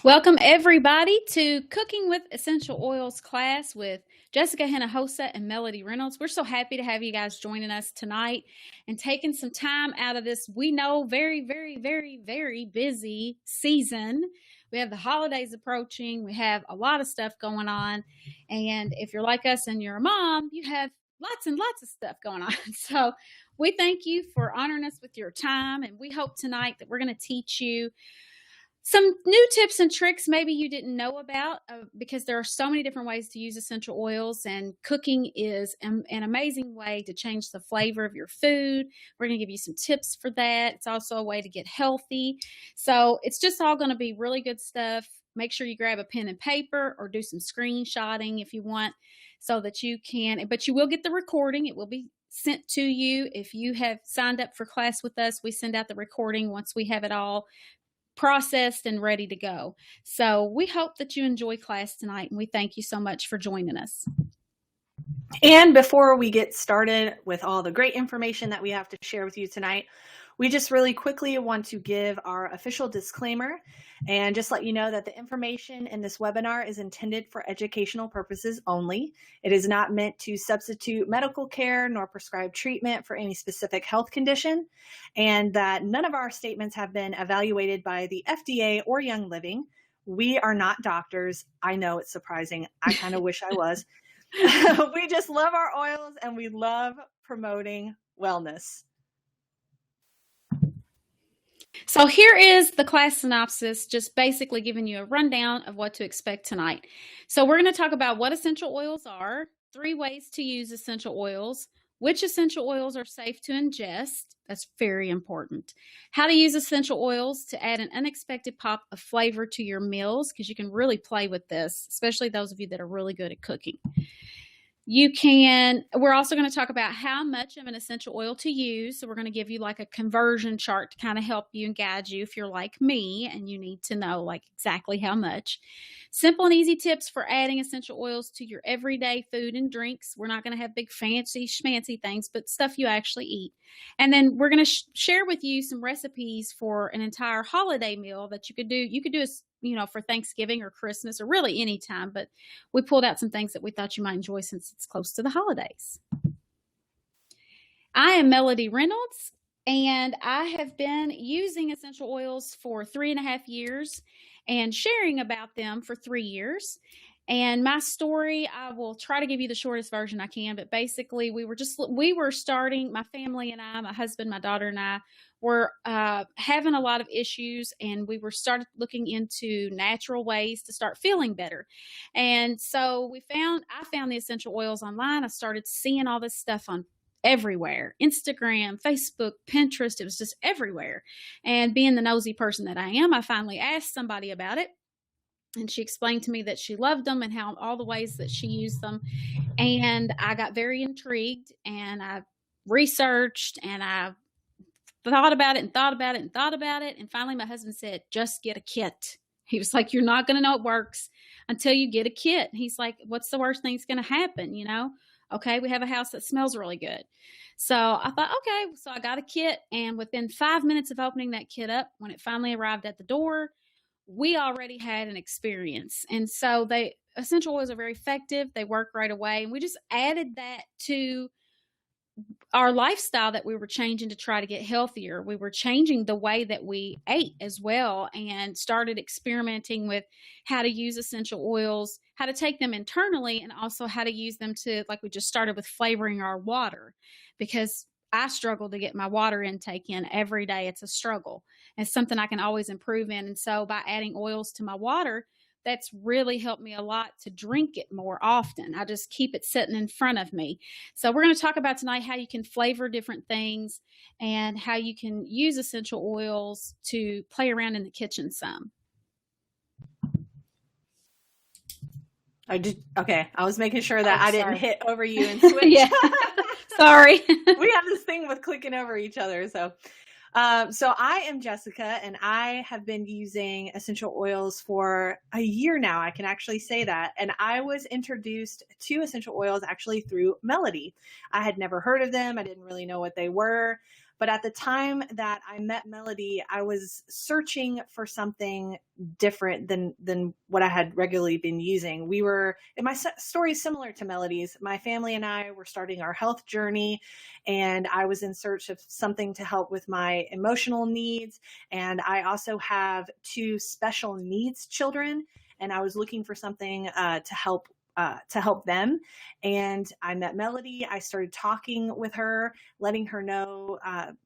Welcome, everybody, to Cooking with Essential Oils class with Jessica Hinojosa and Melodye Reynolds. We're so happy to have you guys joining us tonight and taking some time out of this, we know, very busy season. We have the holidays approaching. We have a lot of stuff going on. And if you're like us and you're a mom, you have lots and lots of stuff going on. So we thank you for honoring us with your time. And we hope tonight that we're going to teach you some new tips and tricks maybe you didn't know about because there are so many different ways to use essential oils, and cooking is an amazing way to change the flavor of your food. We're going to give you some tips for that. It's also a way to get healthy. So it's just all going to be really good stuff. Make sure you grab a pen and paper or do some screenshotting if you want so that you can, but you will get the recording. It will be sent to you. If you have signed up for class with us, we send out the recording once we have it all processed and ready to go. So we hope that you enjoy class tonight, and we thank you so much for joining us. And before we get started with all the great information that we have to share with you tonight, we just really quickly want to give our official disclaimer and just let you know that the information in this webinar is intended for educational purposes only. It is not meant to substitute medical care nor prescribe treatment for any specific health condition, and that none of our statements have been evaluated by the FDA or Young Living. We are not doctors. I know it's surprising. I kind of wish I was. We just love our oils and we love promoting wellness. So here is the class synopsis, just basically giving you a rundown of what to expect tonight. So we're going to talk about what essential oils are, 3 ways to use essential oils, which essential oils are safe to ingest. That's very important. How to use essential oils to add an unexpected pop of flavor to your meals, because you can really play with this, especially those of you that are really good at cooking. We're also going to talk about how much of an essential oil to use. So we're going to give you like a conversion chart to kind of help you and guide you if you're like me and you need to know like exactly how much. Simple and easy tips for adding essential oils to your everyday food and drinks. We're not going to have big fancy schmancy things, but stuff you actually eat. And then we're going to share with you some recipes for an entire holiday meal that you could do. You could do for Thanksgiving or Christmas or really any time, but we pulled out some things that we thought you might enjoy since it's close to the holidays. I am Melodye Reynolds, and I have been using essential oils for 3.5 years and sharing about them for 3 years. And my story, I will try to give you the shortest version I can, but basically we were starting, my family and I, my husband, my daughter and I were having a lot of issues, and we started looking into natural ways to start feeling better. And so I found the essential oils online. I started seeing all this stuff on everywhere, Instagram, Facebook, Pinterest. It was just everywhere. And being the nosy person that I am, I finally asked somebody about it. And she explained to me that she loved them and how all the ways that she used them. And I got very intrigued, and I researched, and I thought about it. And finally my husband said, just get a kit. He was like, you're not going to know it works until you get a kit. And he's like, what's the worst thing that's going to happen? Okay, we have a house that smells really good. So I thought, okay, so I got a kit. And within 5 minutes of opening that kit up, when it finally arrived at the door, we already had an experience. And so essential oils are very effective. They work right away. And we just added that to our lifestyle that we were changing to try to get healthier. We were changing the way that we ate as well, and started experimenting with how to use essential oils, how to take them internally, and also how to use them to, like we just started with flavoring our water, because I struggle to get my water intake in every day. It's a struggle. It's something I can always improve in. And so by adding oils to my water, that's really helped me a lot to drink it more often. I just keep it sitting in front of me. So we're going to talk about tonight how you can flavor different things and how you can use essential oils to play around in the kitchen some. Okay. I was making sure that I didn't hit over you and switch. Yeah. Sorry. We have this thing with clicking over each other. So I am Jessica, and I have been using essential oils for a year now. I can actually say that. And I was introduced to essential oils actually through Melodye. I had never heard of them. I didn't really know what they were. But at the time that I met Melodye, I was searching for something different than what I had regularly been using. And my story is similar to Melodye's. My family and I were starting our health journey, and I was in search of something to help with my emotional needs. And I also have 2 special needs children, and I was looking for something to help them. And I met Melodye. I started talking with her, letting her know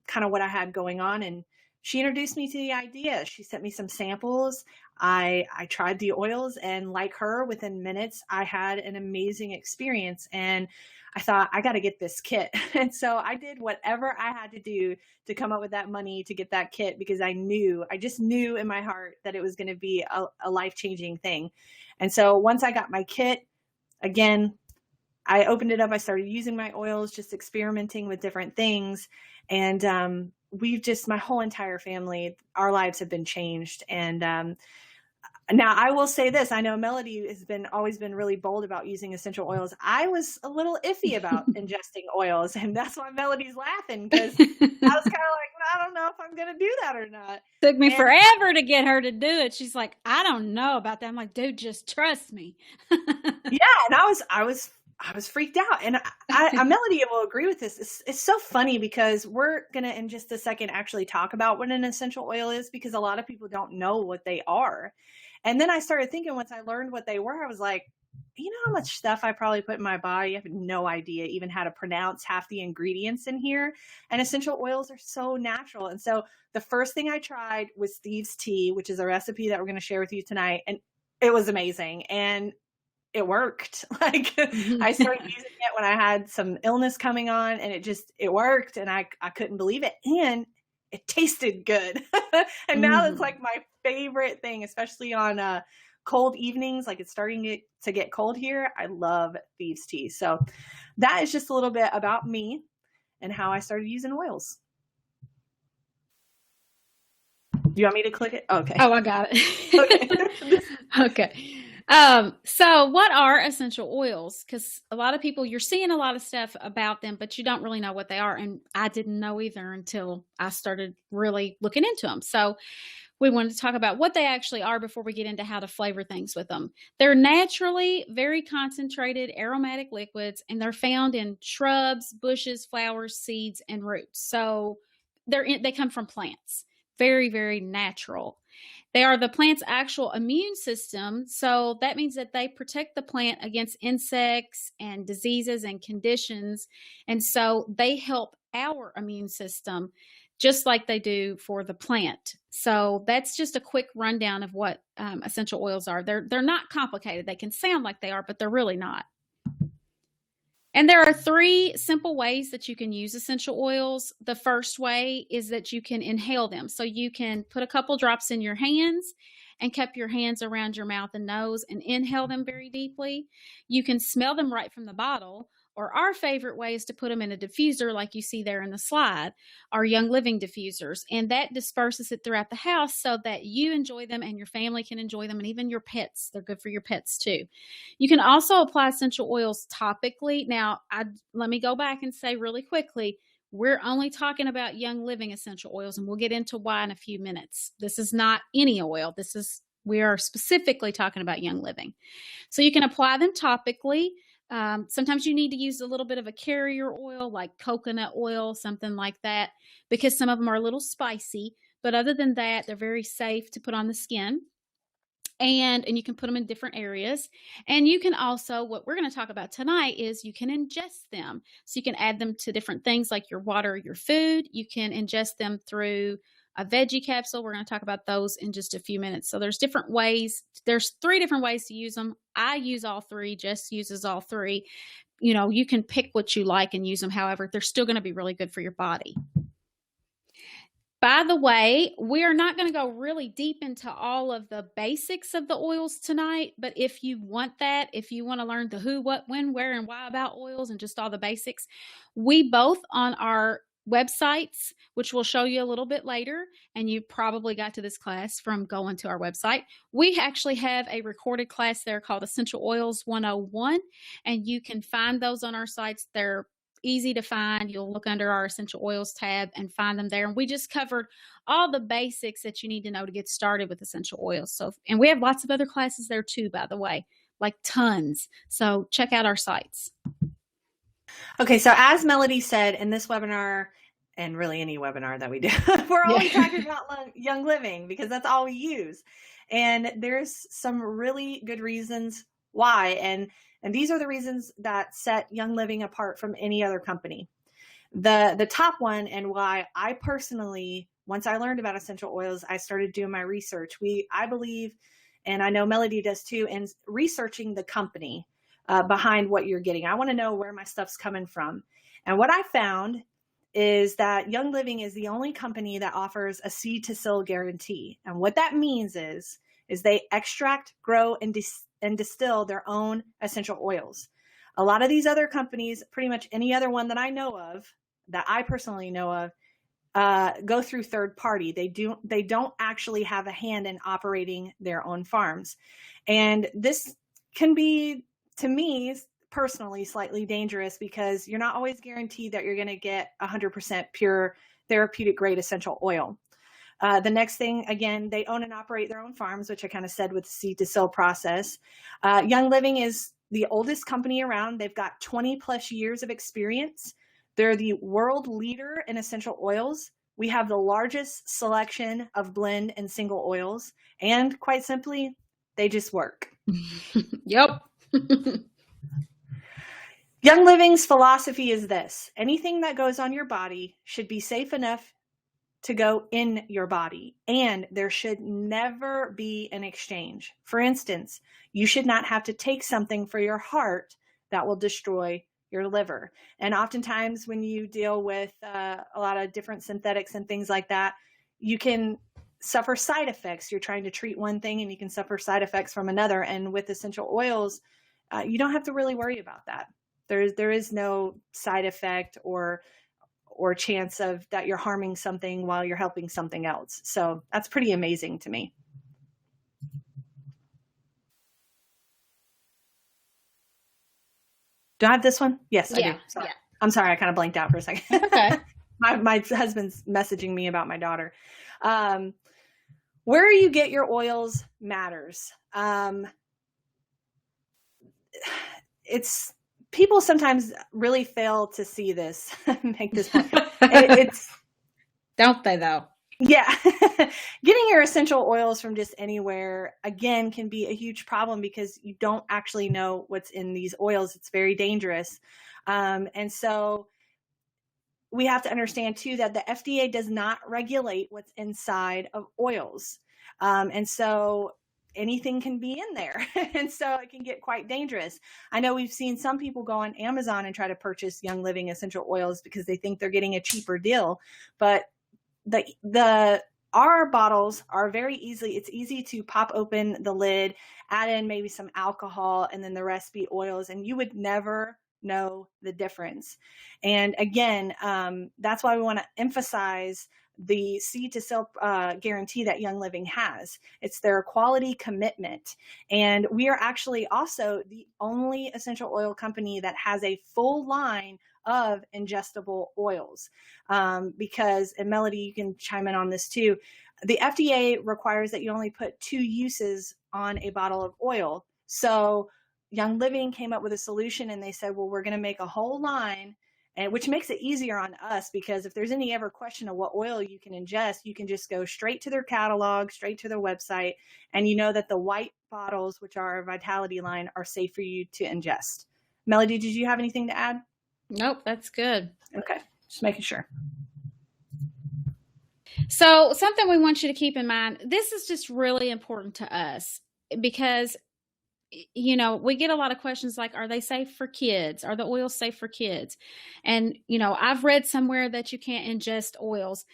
kind of what I had going on. And she introduced me to the idea. She sent me some samples. I tried the oils, and like her, within minutes, I had an amazing experience. And I thought, I got to get this kit. And so I did whatever I had to do to come up with that money to get that kit, because I just knew in my heart that it was going to be a life-changing thing. And so once I got my kit, again, I opened it up. I started using my oils, just experimenting with different things. And my whole entire family, our lives have been changed. And now I will say this. I know Melodye has always been really bold about using essential oils. I was a little iffy about ingesting oils, and that's why Melodye's laughing, because I was kind of like, I don't know if I'm going to do that or not. Took me forever to get her to do it. She's like, I don't know about that. I'm like, dude, just trust me. Yeah. And I was freaked out. And Melodye will agree with this. It's so funny, because we're going to, in just a second, actually talk about what an essential oil is, because a lot of people don't know what they are. And then I started thinking, once I learned what they were, I was like, you know how much stuff I probably put in my body? I have no idea even how to pronounce half the ingredients in here. And essential oils are so natural. And so the first thing I tried was thieves' tea, which is a recipe that we're going to share with you tonight. And it was amazing. And it worked. Like, I started using it when I had some illness coming on, and it worked. And I couldn't believe it. And it tasted good. And now it's like my favorite thing, especially on cold evenings. Like, it's starting to get cold here. I love thieves' tea. So that is just a little bit about me and how I started using oils. Do you want me to click it? Okay. Oh, I got it. Okay. Okay. So what are essential oils? Because a lot of people, you're seeing a lot of stuff about them, but you don't really know what they are. And I didn't know either until I started really looking into them. So we wanted to talk about what they actually are before we get into how to flavor things with them. They're naturally very concentrated aromatic liquids, and they're found in shrubs, bushes, flowers, seeds, and roots. So they come from plants. Very, very natural. They are the plant's actual immune system. So that means that they protect the plant against insects and diseases and conditions. And so they help our immune system just like they do for the plant. So that's just a quick rundown of what essential oils are. They're not complicated. They can sound like they are, but they're really not. And there are 3 simple ways that you can use essential oils. The first way is that you can inhale them. So you can put a couple drops in your hands and cup your hands around your mouth and nose and inhale them very deeply. You can smell them right from the bottle, or our favorite way is to put them in a diffuser like you see there in the slide, our Young Living diffusers. And that disperses it throughout the house so that you enjoy them and your family can enjoy them, and even your pets. They're good for your pets too. You can also apply essential oils topically. Now, let me go back and say really quickly, we're only talking about Young Living essential oils, and we'll get into why in a few minutes. This is not any oil. We are specifically talking about Young Living. So you can apply them topically. Sometimes you need to use a little bit of a carrier oil, like coconut oil, something like that, because some of them are a little spicy. But other than that, they're very safe to put on the skin. And you can put them in different areas. And you can also, what we're going to talk about tonight is you can ingest them. So you can add them to different things like your water or your food. You can ingest them through a veggie capsule. We're going to talk about those in just a few minutes. So there's different ways. There's 3 different ways to use them. I use all 3. Jess uses all 3. You know, you can pick what you like and use them. However, they're still going to be really good for your body. By the way, we are not going to go really deep into all of the basics of the oils tonight, but if you want that, if you want to learn the who, what, when, where, and why about oils and just all the basics, we both on our websites, which we'll show you a little bit later, and you probably got to this class from going to our website. We actually have a recorded class there called Essential Oils 101, and you can find those on our sites. They're easy to find. You'll look under our essential oils tab and find them there. And we just covered all the basics that you need to know to get started with essential oils. So, and we have lots of other classes there too, by the way, like tons. So check out our sites. Okay, so as Melody said in this webinar, and really any webinar that we do, we're only talking about Young Living because that's all we use. And there's some really good reasons why. And these are the reasons that set Young Living apart from any other company. The top one, and why I personally, once I learned about essential oils, I started doing my research. I believe, and I know Melody does too, in researching the company behind what you're getting. I want to know where my stuff's coming from. And what I found is that Young Living is the only company that offers a seed to seal guarantee. And what that means is they extract, grow, and distill their own essential oils. A lot of these other companies, pretty much any other one that I know of, that I personally know of, go through third party. They don't actually have a hand in operating their own farms. And this can be, to me personally, slightly dangerous because you're not always guaranteed that you're going to get 100% pure therapeutic grade essential oil. The next thing, again, they own and operate their own farms, which I kind of said with the seed to sale process. Young Living is the oldest company around. They've got 20 plus years of experience. They're the world leader in essential oils. We have the largest selection of blend and single oils. And quite simply, they just work. Yep. Young Living's philosophy is this: anything that goes on your body should be safe enough to go in your body, and there should never be an exchange. For instance, you should not have to take something for your heart that will destroy your liver. And oftentimes when you deal with a lot of different synthetics and things like that, you can suffer side effects. You're trying to treat one thing and you can suffer side effects from another. And with essential oils, you don't have to really worry about that. There is no side effect or chance of that you're harming something while you're helping something else. So that's pretty amazing to me. Do I have this one? Yes, I do. Sorry. Yeah. I'm sorry, I kind of blanked out for a second. Okay. my husband's messaging me about my daughter. Where you get your oils matters. It's people sometimes really fail to see this, make this point. Don't they though? Yeah. Getting your essential oils from just anywhere, again, can be a huge problem because you don't actually know what's in these oils. It's very dangerous. And so we have to understand too that the FDA does not regulate what's inside of oils. And so anything can be in there. And so it can get quite dangerous. I know we've seen some people go on Amazon and try to purchase Young Living essential oils because they think they're getting a cheaper deal. But our bottles are it's easy to pop open the lid, add in maybe some alcohol, and then the rest be oils, and you would never know the difference. And again, that's why we want to emphasize the seed to sale guarantee that Young Living has. It's their quality commitment. And we are actually also the only essential oil company that has a full line of ingestible oils. Because, and Melody, you can chime in on this too, the FDA requires that you only put 2 uses on a bottle of oil. So Young Living came up with a solution and they said, well, we're going to make a whole line, and which makes it easier on us because if there's any ever question of what oil you can ingest, you can just go straight to their catalog, straight to their website, and you know that the white bottles, which are our Vitality line, are safe for you to ingest. Melody, did you have anything to add? Nope, that's good. Okay, just making sure. So something we want you to keep in mind, this is just really important to us because, you know, we get a lot of questions like, are they safe for kids? Are the oils safe for kids? And, you know, I've read somewhere that you can't ingest oils.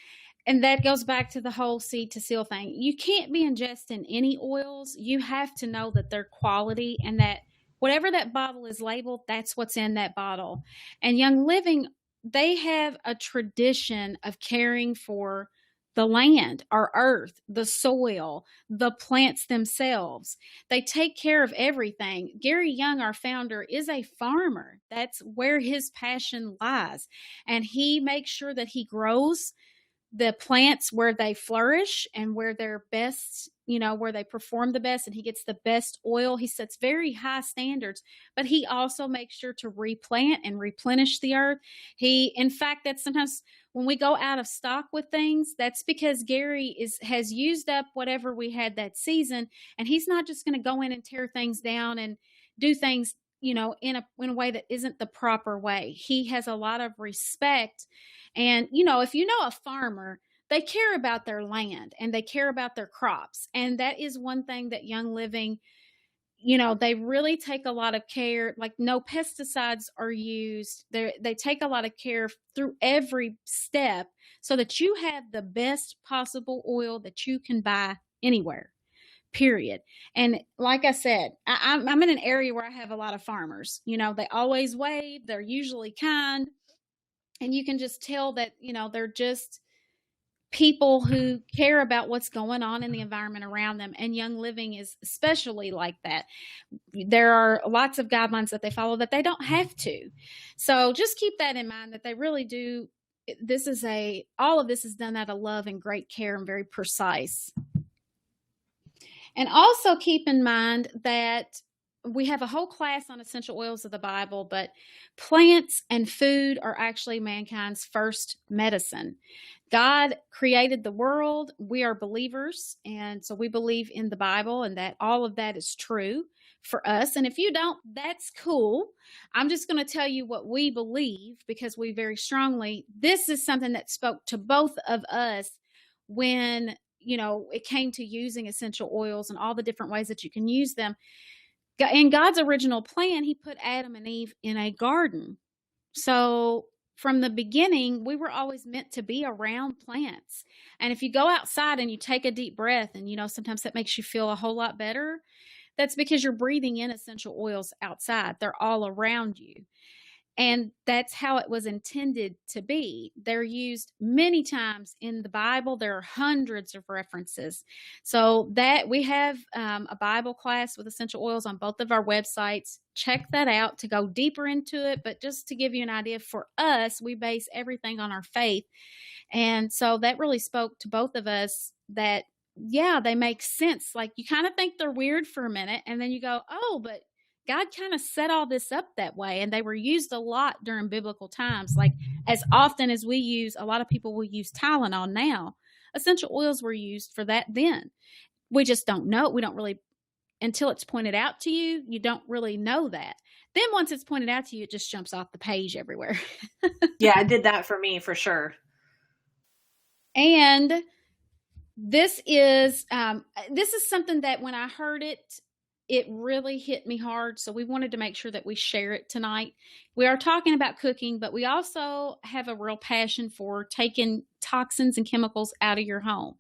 And that goes back to the whole seed to seal thing. You can't be ingesting any oils. You have to know that they're quality and that whatever that bottle is labeled, that's what's in that bottle. And Young Living, they have a tradition of caring for the land, our earth, the soil, the plants themselves. They take care of everything. Gary Young, our founder, is a farmer. That's where his passion lies. And he makes sure that he grows the plants where they flourish and where they're best, where they perform the best, and he gets the best oil. He sets very high standards, but he also makes sure to replant and replenish the earth. In fact, that's sometimes when we go out of stock with things, that's because Gary has used up whatever we had that season, and he's not just going to go in and tear things down and do things in a way that isn't the proper way. He has a lot of respect. And, if you know a farmer, they care about their land and they care about their crops. And that is one thing that Young Living, they really take a lot of care. Like, no pesticides are used. They take a lot of care through every step so that you have the best possible oil that you can buy anywhere, period. And like I said, I'm in an area where I have a lot of farmers. They always wave. They're usually kind. And you can just tell that, they're just people who care about what's going on in the environment around them. And Young Living is especially like that. There are lots of guidelines that they follow that they don't have to. So just keep that in mind, that they really do. All of this is done out of love and great care and very precise. And also keep in mind that we have a whole class on essential oils of the Bible, but plants and food are actually mankind's first medicine. God created the world. We are believers, and so we believe in the Bible and that all of that is true for us. And if you don't, that's cool. I'm just going to tell you what we believe, because we very strongly, this is something that spoke to both of us when, it came to using essential oils and all the different ways that you can use them. In God's original plan, he put Adam and Eve in a garden. So from the beginning, we were always meant to be around plants. And if you go outside and you take a deep breath, and, sometimes that makes you feel a whole lot better, that's because you're breathing in essential oils outside. They're all around you. And that's how it was intended to be. They're used many times in the Bible. There are hundreds of references. So that we have a Bible class with essential oils on both of our websites. Check that out to go deeper into it. But just to give you an idea, for us, we base everything on our faith. And so that really spoke to both of us that, yeah, they make sense. Like, you kind of think they're weird for a minute, and then you go, oh, but God kind of set all this up that way, and they were used a lot during biblical times. Like, as often as a lot of people will use Tylenol now, essential oils were used for that then. We just don't know. We don't really, until it's pointed out to you, you don't really know that. Then once it's pointed out to you, it just jumps off the page everywhere. Yeah, it did that for me, for sure. And this is something that when I heard it, it really hit me hard. So we wanted to make sure that we share it tonight. We are talking about cooking, but we also have a real passion for taking toxins and chemicals out of your home.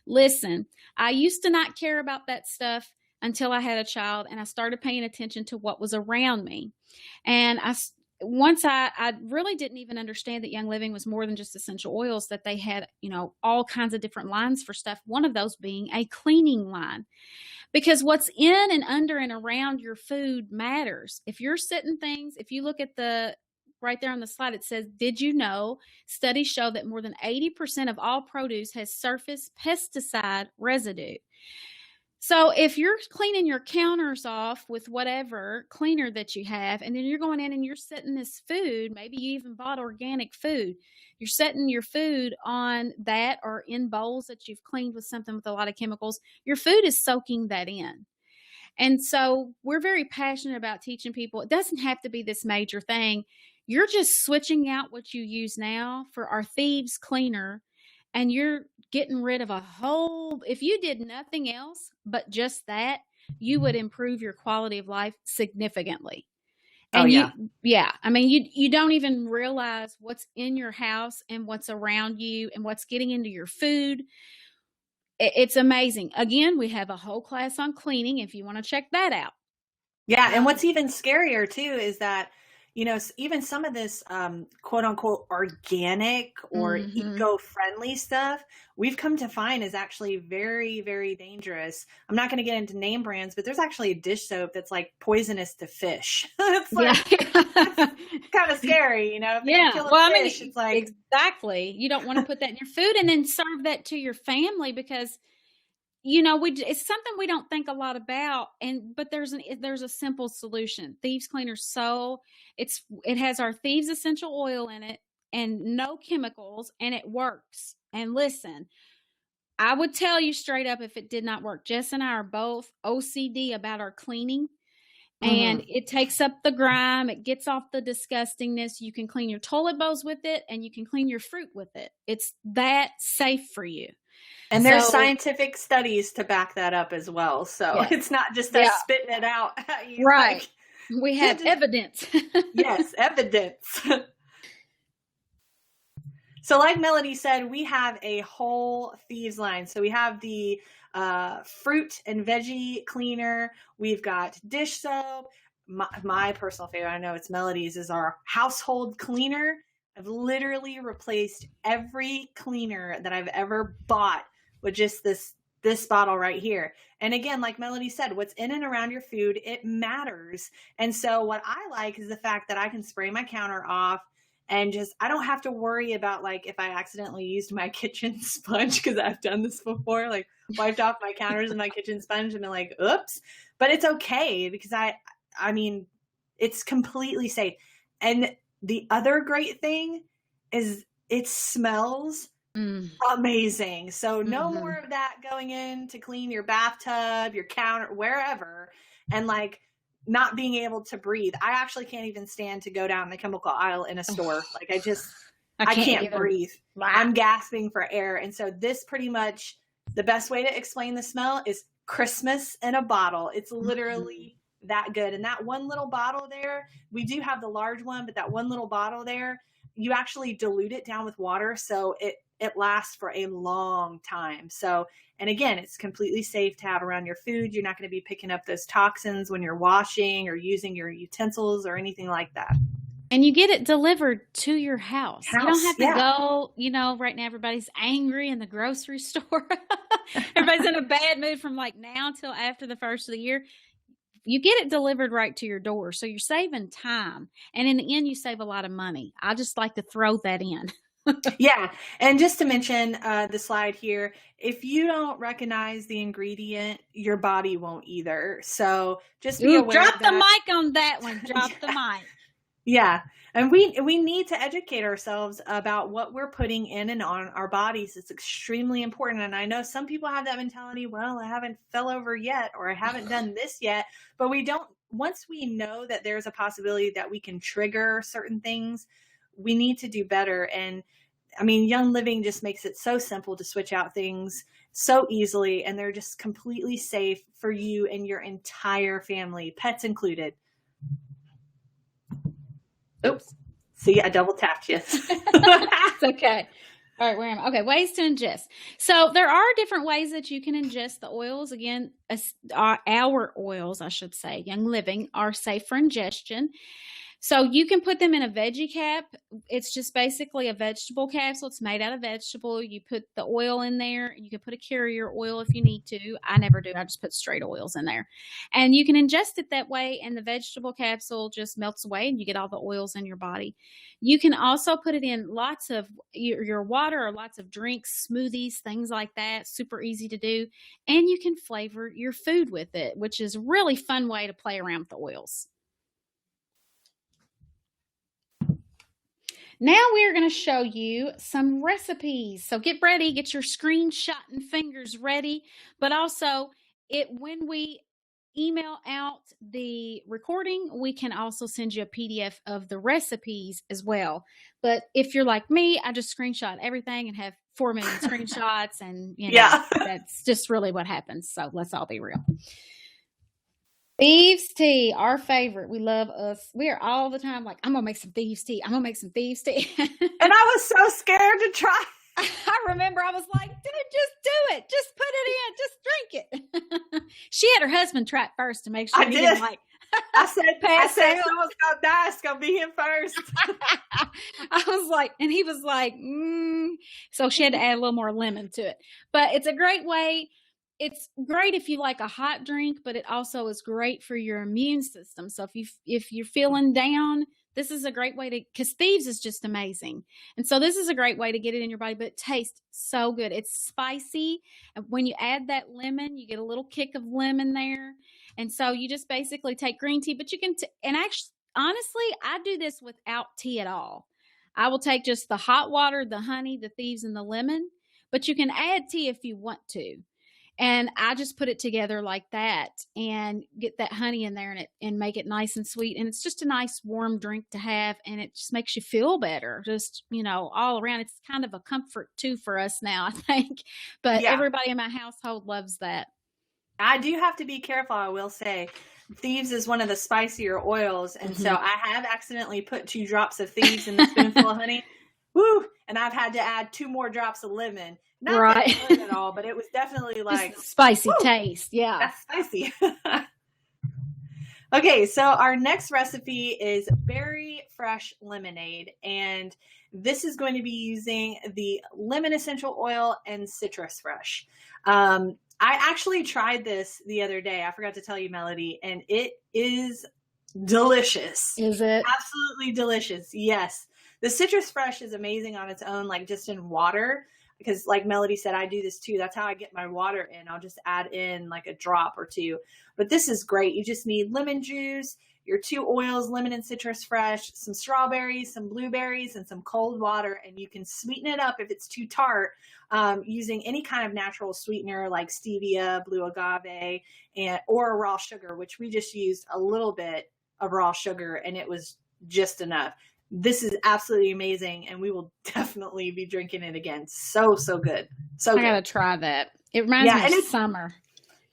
Listen, I used to not care about that stuff until I had a child, and I started paying attention to what was around me. And I really didn't even understand that Young Living was more than just essential oils, that they had, all kinds of different lines for stuff. One of those being a cleaning line. Because what's in and under and around your food matters. If you're sitting things, if you look at right there on the slide, it says, did you know studies show that more than 80% of all produce has surface pesticide residue? So if you're cleaning your counters off with whatever cleaner that you have, and then you're going in and you're setting this food, maybe you even bought organic food, you're setting your food on that or in bowls that you've cleaned with something with a lot of chemicals, your food is soaking that in. And so we're very passionate about teaching people, it doesn't have to be this major thing. You're just switching out what you use now for our Thieves cleaner, and you're getting rid of if you did nothing else but just that, you would improve your quality of life significantly. And I mean, you don't even realize what's in your house and what's around you and what's getting into your food. It's amazing. Again, we have a whole class on cleaning if you want to check that out. Yeah. And what's even scarier too is that, even some of this quote unquote organic or eco-friendly stuff, we've come to find is actually very, very dangerous. I'm not going to get into name brands, but there's actually a dish soap that's like poisonous to fish. It's like, kind of scary, if they kill a fish, it's like. Exactly. You don't want to put that in your food and then serve that to your family because it's something we don't think a lot about, but there's a simple solution. Thieves Cleaner Soul. It has our Thieves essential oil in it and no chemicals, and it works. And listen, I would tell you straight up if it did not work. Jess and I are both OCD about our cleaning, and it takes up the grime. It gets off the disgustingness. You can clean your toilet bowls with it, and you can clean your fruit with it. It's that safe for you. And there's scientific studies to back that up as well. So it's not just us spitting it out at you. Right. We have evidence. Yes, evidence. So like Melodye said, we have a whole Thieves line. So we have the fruit and veggie cleaner. We've got dish soap. My personal favorite, I know it's Melodye's, is our household cleaner. I've literally replaced every cleaner that I've ever bought with just this bottle right here. And again, like Melodye said, what's in and around your food, it matters. And so what I like is the fact that I can spray my counter off and I don't have to worry about like if I accidentally used my kitchen sponge, because I've done this before, like wiped off my counters and my kitchen sponge and been like, oops. But it's okay because I mean, it's completely safe. And the other great thing is it smells amazing. So no more of that going in to clean your bathtub, your counter, wherever, and like not being able to breathe. I actually can't even stand to go down the chemical aisle in a store. Like I can't breathe. I'm gasping for air. And so this pretty much, the best way to explain the smell is Christmas in a bottle. It's literally that good. And that one little bottle there, we do have the large one, but that one little bottle there, you actually dilute it down with water. So it lasts for a long time. So, and again, it's completely safe to have around your food. You're not going to be picking up those toxins when you're washing or using your utensils or anything like that. And you get it delivered to your house. You don't have to go, right now everybody's angry in the grocery store. Everybody's in a bad mood from like now till after the first of the year. You get it delivered right to your door. So you're saving time. And in the end, you save a lot of money. I just like to throw that in. Yeah. And just to mention the slide here, if you don't recognize the ingredient, your body won't either. So just be aware drop of that. the mic on that one. Drop the mic. Yeah. And we need to educate ourselves about what we're putting in and on our bodies. It's extremely important. And I know some people have that mentality, well, I haven't fell over yet, or I haven't done this yet, but once we know that there's a possibility that we can trigger certain things, we need to do better. And I mean, Young Living just makes it so simple to switch out things so easily, and they're just completely safe for you and your entire family, pets included. Oops. See, I double tapped you. It's okay. All right, where am I? Okay, ways to ingest. So there are different ways that you can ingest the oils. Again, our oils, I should say, Young Living, are safe for ingestion. So you can put them in a veggie cap. It's just basically a vegetable capsule. It's made out of vegetable. You put the oil in there. You can put a carrier oil if you need to. I never do. I just put straight oils in there. And you can ingest it that way, and the vegetable capsule just melts away, and you get all the oils in your body. You can also put it in lots of your water or lots of drinks, smoothies, things like that. Super easy to do. And you can flavor your food with it, which is a really fun way to play around with the oils. Now we're going to show you some recipes. So get ready, get your screenshot and fingers ready. But also, when we email out the recording, we can also send you a PDF of the recipes as well. But if you're like me, I just screenshot everything and have 4 million screenshots, and that's just really what happens. So let's all be real. Thieves tea, our favorite. We love us. We are all the time like, I'm going to make some thieves tea. I'm going to make some thieves tea. And I was so scared to try. I remember I was like, dude, just do it. Just put it in. Just drink it. She had her husband try it first to make sure he didn't like. I said, Pass out. someone's gonna die. It's gonna be him first. I was like, and he was like, so she had to add a little more lemon to it. But it's a great way. It's great if you like a hot drink, but it also is great for your immune system. So if you're feeling down, this is a great way to, because Thieves is just amazing. And so this is a great way to get it in your body, but it tastes so good. It's spicy. And when you add that lemon, you get a little kick of lemon there. And so you just basically take green tea, but you can, and actually, honestly, I do this without tea at all. I will take just the hot water, the honey, the Thieves, and the lemon, but you can add tea if you want to. And I just put it together like that and get that honey in there and make it nice and sweet. And it's just a nice warm drink to have. And it just makes you feel better, just, all around. It's kind of a comfort too for us now, I think. But everybody in my household loves that. I do have to be careful, I will say. Thieves is one of the spicier oils. And so I have accidentally put 2 drops of Thieves in the spoonful of honey. Woo! And I've had to add 2 more drops of lemon. Not right at all, but it was definitely like spicy taste. Yeah. That's spicy. Okay, so our next recipe is berry fresh lemonade. And this is going to be using the lemon essential oil and citrus fresh. I actually tried this the other day. I forgot to tell you, Melody, and it is delicious. Is it? Absolutely delicious. Yes. The citrus fresh is amazing on its own, like just in water. Because like Melody said, I do this too. That's how I get my water in. I'll just add in like a drop or 2. But this is great. You just need lemon juice, your 2 oils, lemon and citrus fresh, some strawberries, some blueberries, and some cold water. And you can sweeten it up if it's too tart using any kind of natural sweetener like stevia, blue agave, or raw sugar, which we just used a little bit of raw sugar and it was just enough. This is absolutely amazing, and we will definitely be drinking it again. So good. So good. I gotta try that. It reminds me of summer.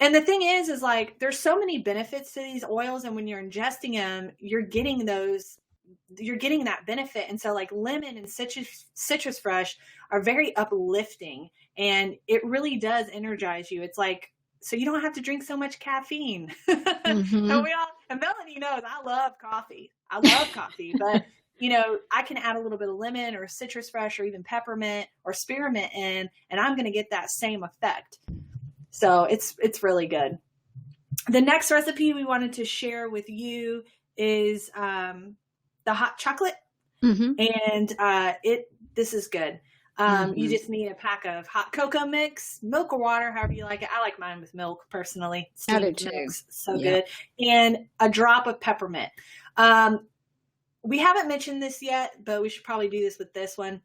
And the thing is like there's so many benefits to these oils, and when you're ingesting them, you're getting that benefit. And so like lemon and citrus fresh are very uplifting, and it really does energize you. It's like, so you don't have to drink so much caffeine. And Melanie knows I love coffee. But I can add a little bit of lemon or citrus fresh or even peppermint or spearmint in, and I'm going to get that same effect. So it's really good. The next recipe we wanted to share with you is the hot chocolate. And this is good. You just need a pack of hot cocoa mix, milk or water, however you like it. I like mine with milk personally. I do too. So good. And a drop of peppermint. We haven't mentioned this yet, but we should probably do this with this one.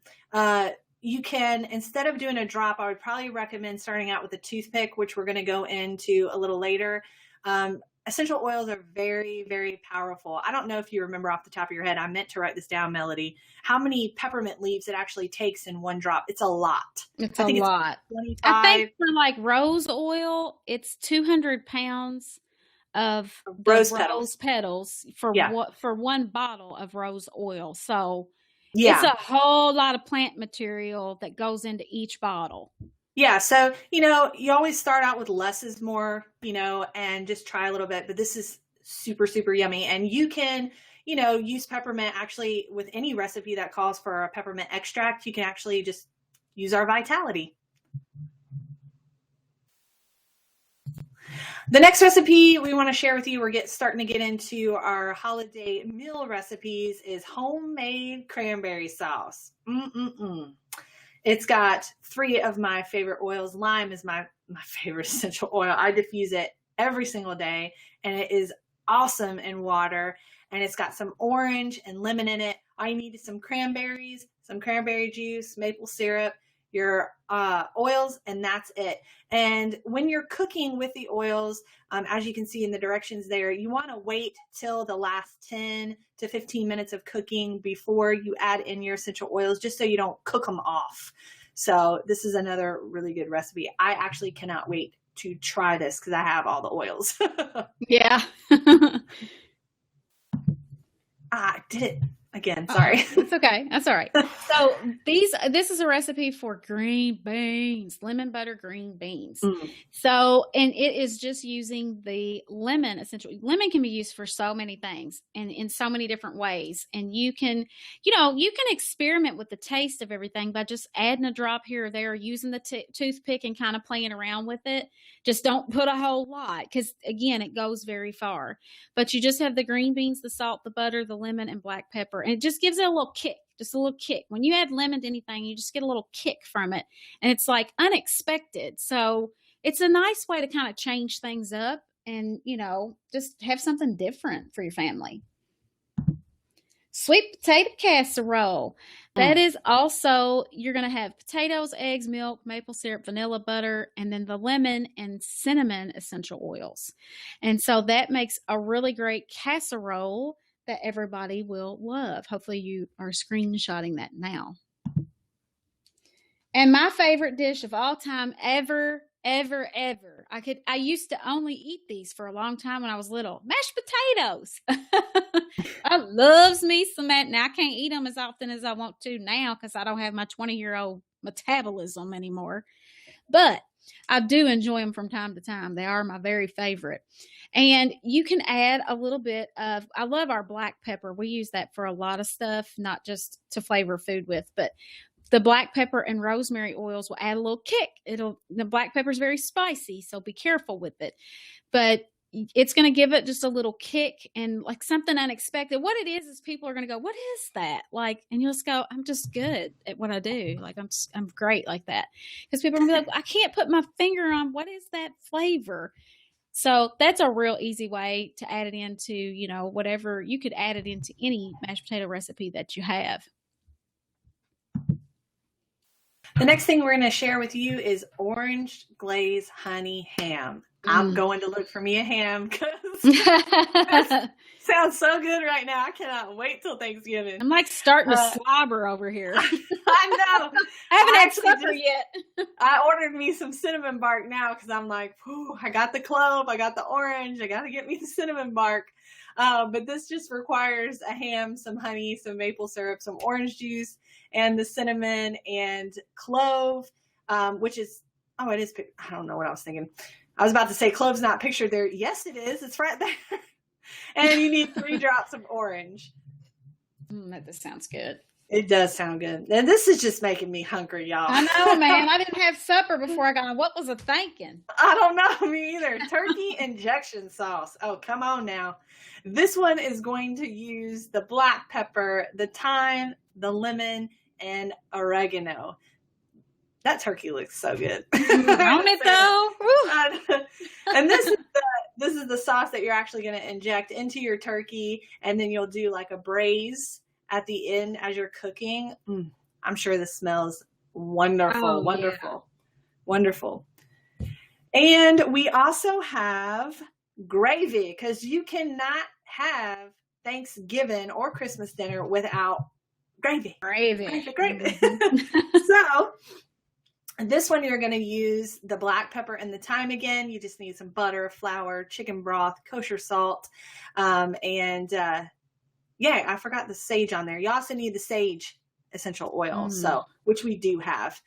You can, instead of doing a drop, I would probably recommend starting out with a toothpick, which we're going to go into a little later. Essential oils are very, very powerful. I don't know if you remember off the top of your head. I meant to write this down, Melody. How many peppermint leaves it actually takes in one drop? It's a lot. It's a lot. 25. I think for like rose oil, it's 200 pounds of rose petals for one bottle of rose oil. So it's a whole lot of plant material that goes into each bottle. Yeah. So, you always start out with less is more, and just try a little bit, but this is super, super yummy. And you can, use peppermint actually with any recipe that calls for a peppermint extract. You can actually just use our Vitality. The next recipe we want to share with you, we're starting to get into our holiday meal recipes, is homemade cranberry sauce. It's got 3 of my favorite oils. Lime is my favorite essential oil. I diffuse it every single day, and it is awesome in water. And it's got some orange and lemon in it. All you need is some cranberries, some cranberry juice, maple syrup, your oils, and that's it. And when you're cooking with the oils, as you can see in the directions there, you want to wait till the last 10 to 15 minutes of cooking before you add in your essential oils, just so you don't cook them off. So this is another really good recipe. I actually cannot wait to try this because I have all the oils. Yeah. I did it. again. Sorry. It's okay. That's all right. So this is a recipe for green beans, lemon butter green beans. So, and it is just using the lemon. Essentially, lemon can be used for so many things and in so many different ways. And you can experiment with the taste of everything by just adding a drop here or there, using the toothpick and kind of playing around with it. Just don't put a whole lot because, again, it goes very far. But you just have the green beans, the salt, the butter, the lemon, and black pepper. And it just gives it a little kick, just a little kick. When you add lemon to anything, you just get a little kick from it. And it's like unexpected. So it's a nice way to kind of change things up and, just have something different for your family. Sweet potato casserole. That is also, you're going to have potatoes, eggs, milk, maple syrup, vanilla butter, and then the lemon and cinnamon essential oils. And so that makes a really great casserole that everybody will love. Hopefully you are screenshotting that now. And my favorite dish of all time ever. I used to only eat these for a long time when I was little. Mashed potatoes. I loves me some that. Now I can't eat them as often as I want to now because I don't have my 20-year-old metabolism anymore. But I do enjoy them from time to time. They are my very favorite. And you can add a little bit of, I love our black pepper. We use that for a lot of stuff, not just to flavor food with, but the black pepper and rosemary oils will add a little kick. The black pepper is very spicy, so be careful with it. But it's going to give it just a little kick and like something unexpected. What it is people are going to go, what is that? Like, and you'll just go, I'm just good at what I do. Like, I'm great like that. Because people are going to be like, I can't put my finger on what is that flavor. So that's a real easy way to add it into, whatever. You could add it into any mashed potato recipe that you have. The next thing we're going to share with you is orange glaze honey ham. I'm going to look for me a ham because it sounds so good right now. I cannot wait till Thanksgiving. I'm like starting to slobber over here. I know. I haven't had supper yet. I ordered me some cinnamon bark now because I'm like, I got the clove, I got the orange, I got to get me the cinnamon bark. But this just requires a ham, some honey, some maple syrup, some orange juice, and the cinnamon and clove, which is, it is, I don't know what I was thinking. I was about to say clove's not pictured there. Yes, it is. It's right there. And you need 3 drops of orange. That just sounds good. It does sound good. And this is just making me hungry, y'all. I know, man. I didn't have supper before I got on. What was I thinking? I don't know, me either. Turkey injection sauce. Oh, come on now. This one is going to use the black pepper, the thyme, the lemon, and oregano. That turkey looks so good. Don't it though? And this is the sauce that you're actually going to inject into your turkey, and then you'll do like a braise at the end as you're cooking. I'm sure this smells wonderful, wonderful. And we also have gravy because you cannot have Thanksgiving or Christmas dinner without gravy. Gravy. So this one, you're going to use the black pepper and the thyme again. You just need some butter, flour, chicken broth, kosher salt, and I forgot the sage on there. You also need the sage essential oil, which we do have.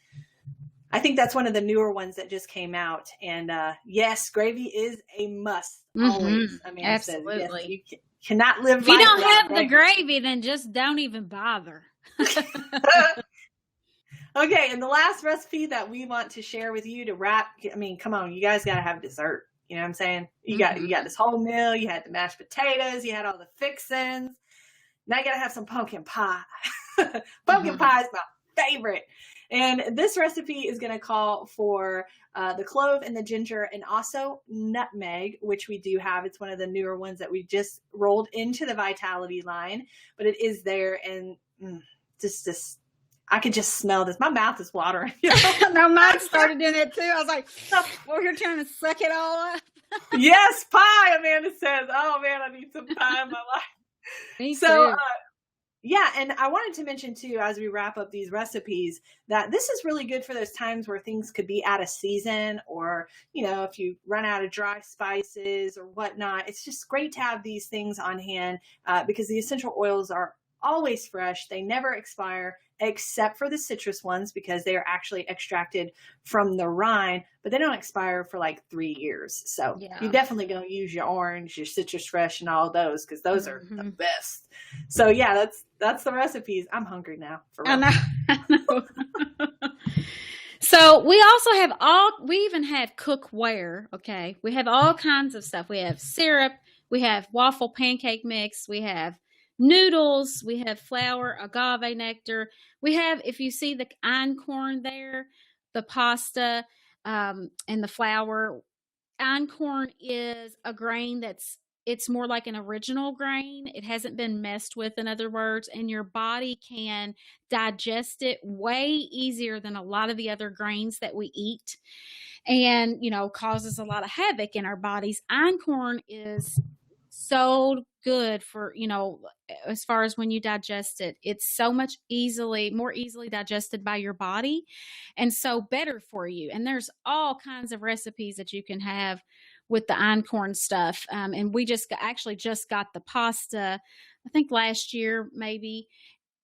I think that's one of the newer ones that just came out. And yes, gravy is a must always. I mean, absolutely. Yes, you cannot live. If you don't have the gravy, then just don't even bother. Okay, and the last recipe that we want to share with you to wrap, I mean, come on, you guys got to have dessert. You know what I'm saying? You got this whole meal, you had the mashed potatoes, you had all the fixings. Now you got to have some pumpkin pie. Pumpkin pie is my favorite. And this recipe is going to call for the clove and the ginger and also nutmeg, which we do have. It's one of the newer ones that we just rolled into the Vitality line, but it is there. And just I could just smell this. My mouth is watering. No, mine started doing it too. I was like, well, you're trying to suck it all up. Yes, pie, Amanda says. Oh, man, I need some pie in my life. Me too. And I wanted to mention too, as we wrap up these recipes, that this is really good for those times where things could be out of season or, if you run out of dry spices or whatnot. It's just great to have these things on hand because the essential oils are always fresh. They never expire, except for the citrus ones because they are actually extracted from the rind, but they don't expire for like 3 years. So you definitely going to use your orange, your citrus fresh, and all those because those are the best. So yeah, that's the recipes. I'm hungry now. For real. I know. So we also have we even have cookware. Okay. We have all kinds of stuff. We have syrup, we have waffle pancake mix, we have noodles, we have flour, agave nectar. We have, if you see the einkorn there, the pasta, and the flour. Einkorn is a grain it's more like an original grain. It hasn't been messed with, in other words, and your body can digest it way easier than a lot of the other grains that we eat, and, causes a lot of havoc in our bodies. Einkorn is so good for, as far as when you digest it, it's so much more easily digested by your body, and so better for you. And there's all kinds of recipes that you can have with the einkorn stuff. And we just got the pasta, I think last year, maybe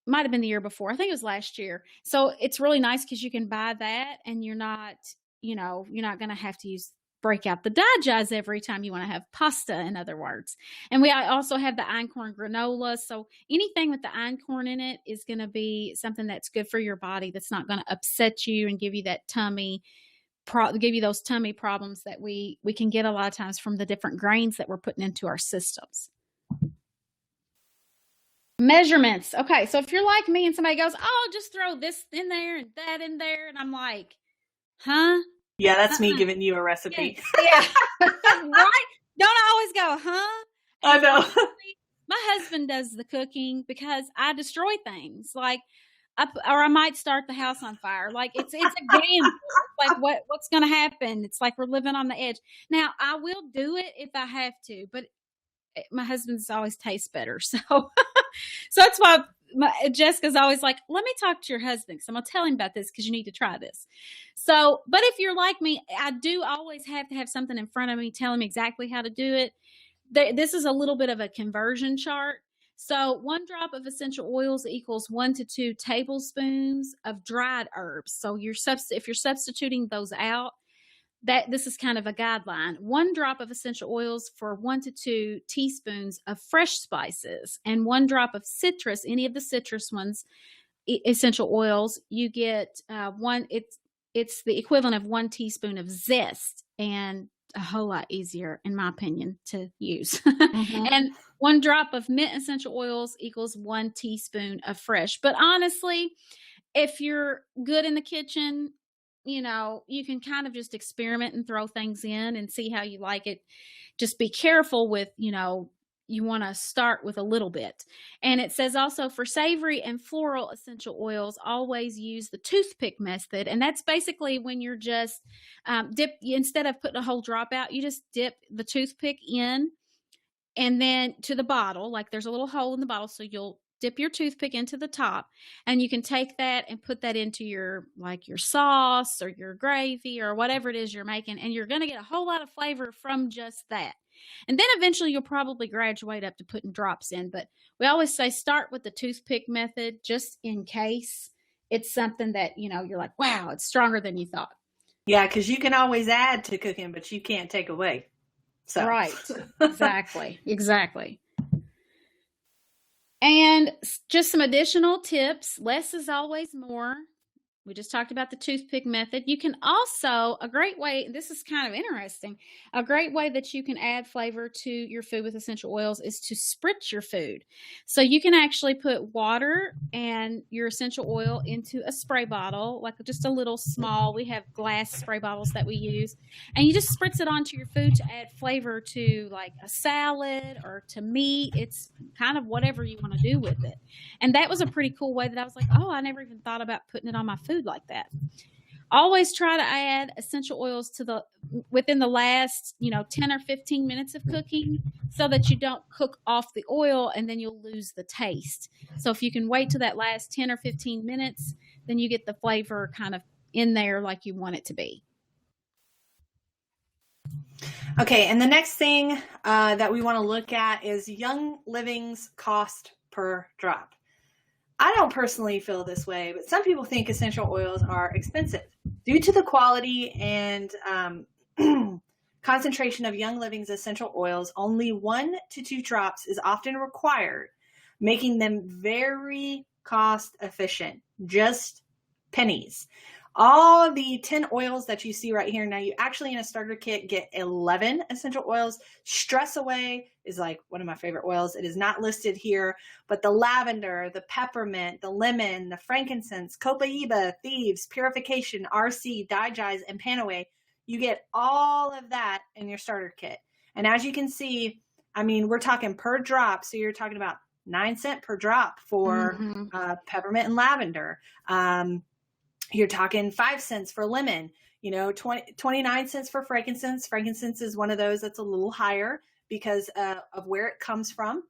might have been the year before. I think it was last year. So it's really nice because you can buy that and you're not going to have to break out the digest every time you want to have pasta, in other words. And we also have the einkorn granola. So anything with the einkorn in it is going to be something that's good for your body, that's not going to upset you and give you that give you those tummy problems that we can get a lot of times from the different grains that we're putting into our systems. Measurements. Okay, so if you're like me and somebody goes, "Oh, just throw this in there and that in there," and I'm like, "Huh?" Yeah, that's me giving you a recipe. Yeah. Right? Don't I always go, "Huh?" I know. My husband does the cooking because I destroy things. Or I might start the house on fire. Like it's a gamble. Like what's going to happen? It's like we're living on the edge. Now I will do it if I have to, but my husband's always tastes better. So, so that's why Jessica's always like, "Let me talk to your husband because I'm going to tell him about this because you need to try this." So, but if you're like me, I do always have to have something in front of me telling me exactly how to do it. This is a little bit of a conversion chart. So 1 drop of essential oils equals 1 to 2 tablespoons of dried herbs. So if you're substituting those out, this is kind of a guideline. 1 drop of essential oils for 1 to 2 teaspoons of fresh spices, and 1 drop of citrus, any of the citrus ones, essential oils. You get it's the equivalent of 1 teaspoon of zest, and a whole lot easier, in my opinion, to use. And 1 drop of mint essential oils equals 1 teaspoon of fresh. But honestly, if you're good in the kitchen, you can kind of just experiment and throw things in and see how you like it. Just be careful with, you want to start with a little bit. And it says also for savory and floral essential oils, always use the toothpick method. And that's basically when you're just instead of putting a whole drop out, you just dip the toothpick in and then to the bottle. Like there's a little hole in the bottle, so you'll dip your toothpick into the top, and you can take that and put that into your sauce or your gravy or whatever it is you're making, and you're going to get a whole lot of flavor from just that. And then eventually you'll probably graduate up to putting drops in, but we always say start with the toothpick method just in case it's something that, you're like, wow, it's stronger than you thought. Yeah, because you can always add to cooking, but you can't take away. So. Right. Exactly. And just some additional tips. Less is always more. We just talked about the toothpick method. You can also, a great way, this is kind of interesting, a great way that you can add flavor to your food with essential oils is to spritz your food. So you can actually put water and your essential oil into a spray bottle, like just a little small, we have glass spray bottles that we use, and you just spritz it onto your food to add flavor to like a salad or to meat. It's kind of whatever you want to do with it. And that was a pretty cool way that I was like, oh, I never even thought about putting it on my food like that. Always try to add essential oils within the last 10 or 15 minutes of cooking, so that you don't cook off the oil and then you'll lose the taste. So if you can wait to that last 10 or 15 minutes, then you get the flavor kind of in there like you want it to be. Okay, and the next thing that we want to look at is Young Living's cost per drop. I don't personally feel this way, but some people think essential oils are expensive. Due to the quality and concentration of Young Living's essential oils, only 1 to 2 drops is often required, making them very cost efficient, just pennies. All the 10 oils that you see right here, now you actually in a starter kit get 11 essential oils. Stress Away is like one of my favorite oils. It is not listed here, but the lavender, the peppermint, the lemon, the frankincense, copaiba, thieves, purification, RC, digize, and panaway, you get all of that in your starter kit. And as you can see, I mean, we're talking per drop. So you're talking about 9 cents per drop for peppermint and lavender. You're talking 5 cents for lemon, 29 cents for frankincense. Frankincense is one of those that's a little higher because of where it comes from.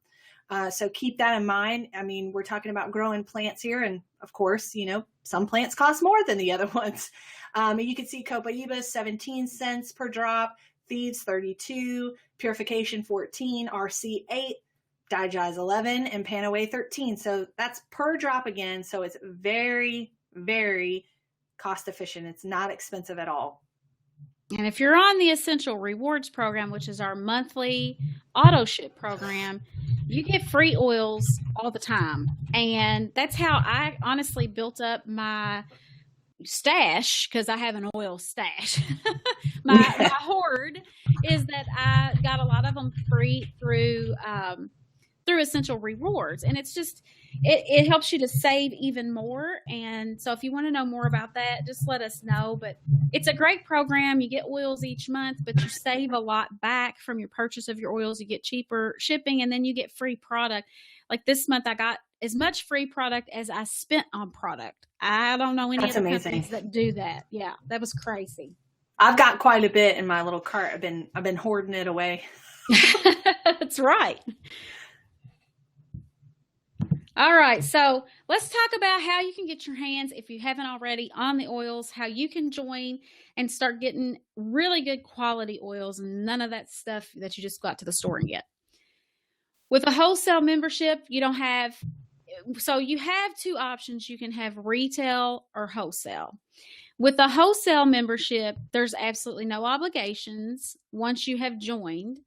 So keep that in mind. I mean, we're talking about growing plants here. And of course, some plants cost more than the other ones. You can see copaiba, 17 cents per drop, thieves, 32, purification, 14, RC, 8, digize, 11, and panaway, 13. So that's per drop again. So it's very, very cost efficient. It's not expensive at all. And if you're on the Essential Rewards program, which is our monthly auto ship program, you get free oils all the time. And that's how I honestly built up my stash, because I have an oil stash. my hoard is that I got a lot of them free through Essential Rewards. And it's just, it helps you to save even more. And so if you want to know more about that, just let us know. But it's a great program. You get oils each month, but you save a lot back from your purchase of your oils. You get cheaper shipping, and then you get free product. Like this month, I got as much free product as I spent on product. I don't know any other companies that do that. Yeah, that was crazy. I've got quite a bit in my little cart. I've been hoarding it away. That's right. All right, so let's talk about how you can get your hands, if you haven't already, on the oils, how you can join and start getting really good quality oils and none of that stuff that you just got to the store and get. With a wholesale membership, you have 2 options. You can have retail or wholesale. With a wholesale membership, there's absolutely no obligations once you have joined.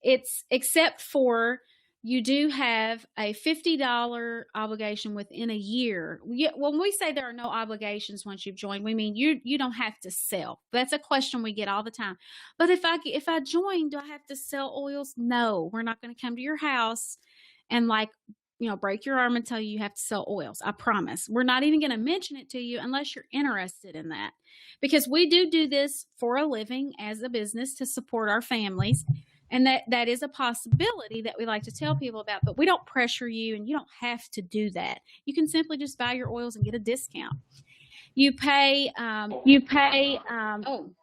It's except for you do have a $50 obligation within a year. When we say there are no obligations once you've joined, we mean you don't have to sell. That's a question we get all the time. But if I join, do I have to sell oils? No, we're not going to come to your house and break your arm and tell you have to sell oils. I promise. We're not even going to mention it to you unless you're interested in that, because we do this for a living as a business to support our families. And that is a possibility that we like to tell people about, but we don't pressure you, and you don't have to do that. You can simply just buy your oils and get a discount. You pay, hold on.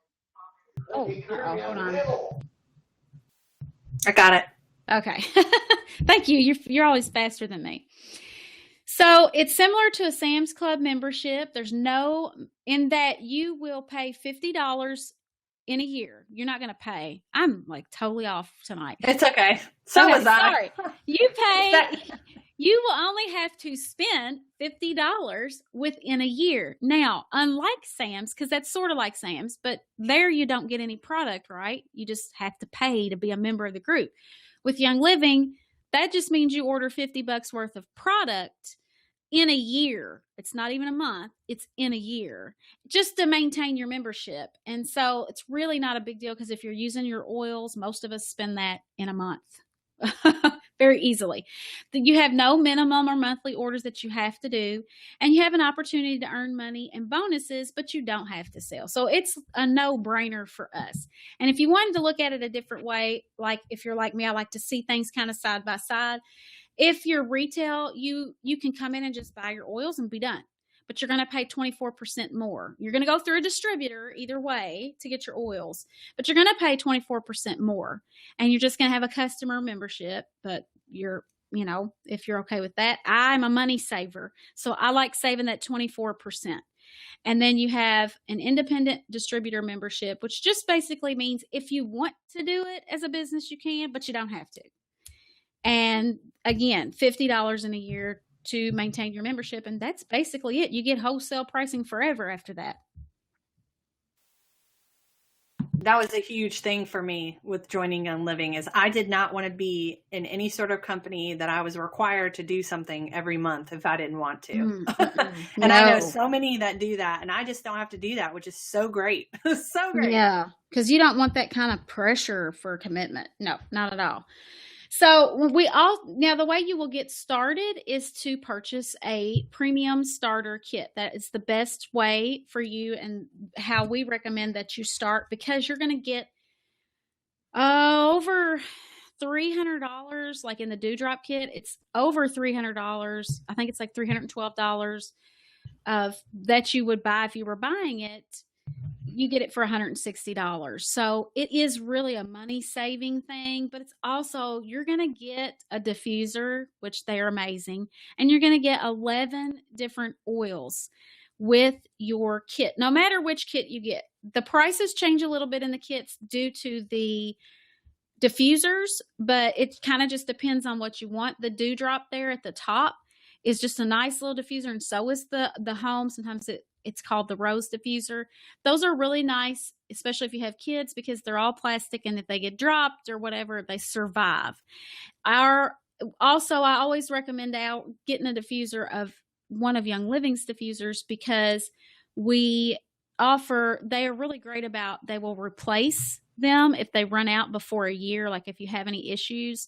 I got it. Okay. Thank you. You're always faster than me. So it's similar to a Sam's Club membership. In that you will pay $50 in a year. You're not going to pay. I'm totally off tonight. It's okay. So was I. Sorry. You will only have to spend $50 within a year. Now, unlike Sam's, because that's sort of like Sam's, but there you don't get any product, right? You just have to pay to be a member of the group. With Young Living, that just means you order $50 worth of product in a year. It's not even a month. It's in a year, just to maintain your membership. And so it's really not a big deal, because if you're using your oils, most of us spend that in a month very easily. You have no minimum or monthly orders that you have to do, and you have an opportunity to earn money and bonuses, but you don't have to sell. So it's a no-brainer for us. And if you wanted to look at it a different way, like if you're like me, I like to see things kind of side by side. If you're retail, you can come in and just buy your oils and be done. But you're going to pay 24% more. You're going to go through a distributor either way to get your oils, but you're going to pay 24% more. And you're just going to have a customer membership, but if you're okay with that. I'm a money saver, so I like saving that 24%. And then you have an independent distributor membership, which just basically means if you want to do it as a business, you can, but you don't have to. And again, $50 in a year to maintain your membership. And that's basically it. You get wholesale pricing forever after that. That was a huge thing for me with joining Young Living, is I did not want to be in any sort of company that I was required to do something every month if I didn't want to. And I know so many that do that, and I just don't have to do that, which is so great. So great. Yeah, because you don't want that kind of pressure for commitment. No, not at all. So now the way you will get started is to purchase a premium starter kit. That is the best way for you, and how we recommend that you start, because you're going to get over $300. Like in the Dewdrop kit, it's over $300. I think it's like $312 that you would buy if you were buying it. You get it for $160. So it is really a money saving thing, but it's also, you're going to get a diffuser, which they are amazing. And you're going to get 11 different oils with your kit, no matter which kit you get. The prices change a little bit in the kits due to the diffusers, but it kind of just depends on what you want. The Dewdrop there at the top is just a nice little diffuser, and so is the Home. Sometimes it's called the Rose diffuser. Those are really nice, especially if you have kids, because they're all plastic, and if they get dropped or whatever, they survive. I always recommend getting a diffuser of one of Young Living's diffusers, because they are really great about, they will replace them if they run out before a year. Like if you have any issues,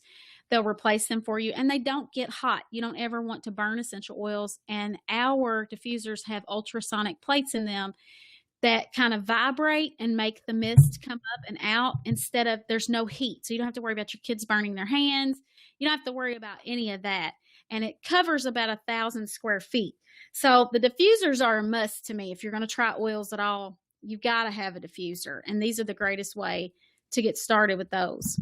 they'll replace them for you, and they don't get hot. You don't ever want to burn essential oils, and our diffusers have ultrasonic plates in them that kind of vibrate and make the mist come up and out, instead of, there's no heat. So you don't have to worry about your kids burning their hands. You don't have to worry about any of that. And it covers about 1,000 square feet. So the diffusers are a must to me. If you're going to try oils at all, you've got to have a diffuser. And these are the greatest way to get started with those.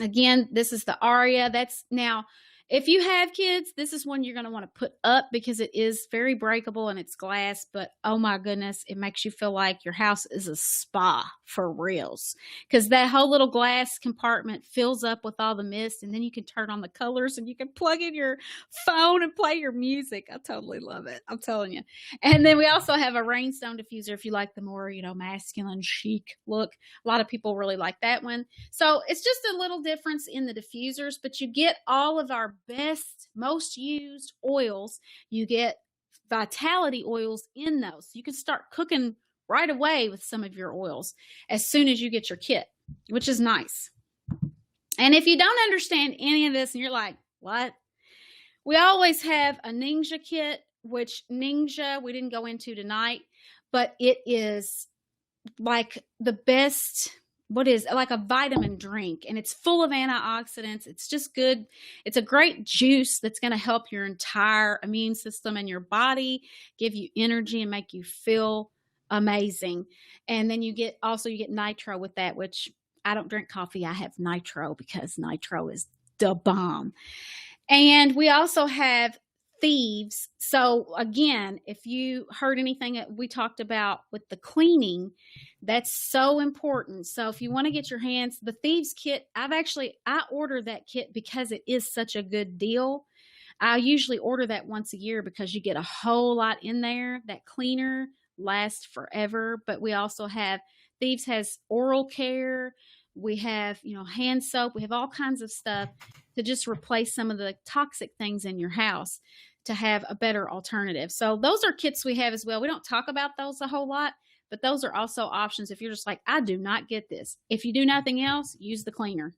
Again, this is the Aria. Now, if you have kids, this is one you're going to want to put up, because it is very breakable and it's glass, but oh my goodness, it makes you feel like your house is a spa for reals, because that whole little glass compartment fills up with all the mist, and then you can turn on the colors and you can plug in your phone and play your music. I totally love it. I'm telling you. And then we also have a Rainstone diffuser if you like the more, masculine, chic look. A lot of people really like that one. So it's just a little difference in the diffusers, but you get all of our best, most used oils. You get vitality oils in those. You can start cooking right away with some of your oils as soon as you get your kit, which is nice. And if you don't understand any of this and you're like, what? We always have a Ninja kit, which Ninja we didn't go into tonight, but it is like the best, like a vitamin drink, and it's full of antioxidants. It's just good. It's a great juice that's going to help your entire immune system and your body, give you energy and make you feel amazing. And then you get nitro with that, which I don't drink coffee. I have nitro because nitro is the bomb. And we also have Thieves. So again, if you heard anything that we talked about with the cleaning, that's so important. So if you want to get your hands, the Thieves kit, I order that kit because it is such a good deal. I usually order that once a year because you get a whole lot in there. That cleaner lasts forever. But we also have, Thieves has oral care. We have, hand soap. We have all kinds of stuff to just replace some of the toxic things in your house, to have a better alternative. So those are kits we have as well. We don't talk about those a whole lot, but those are also options if you're just like, I do not get this. If you do nothing else, use the cleaner.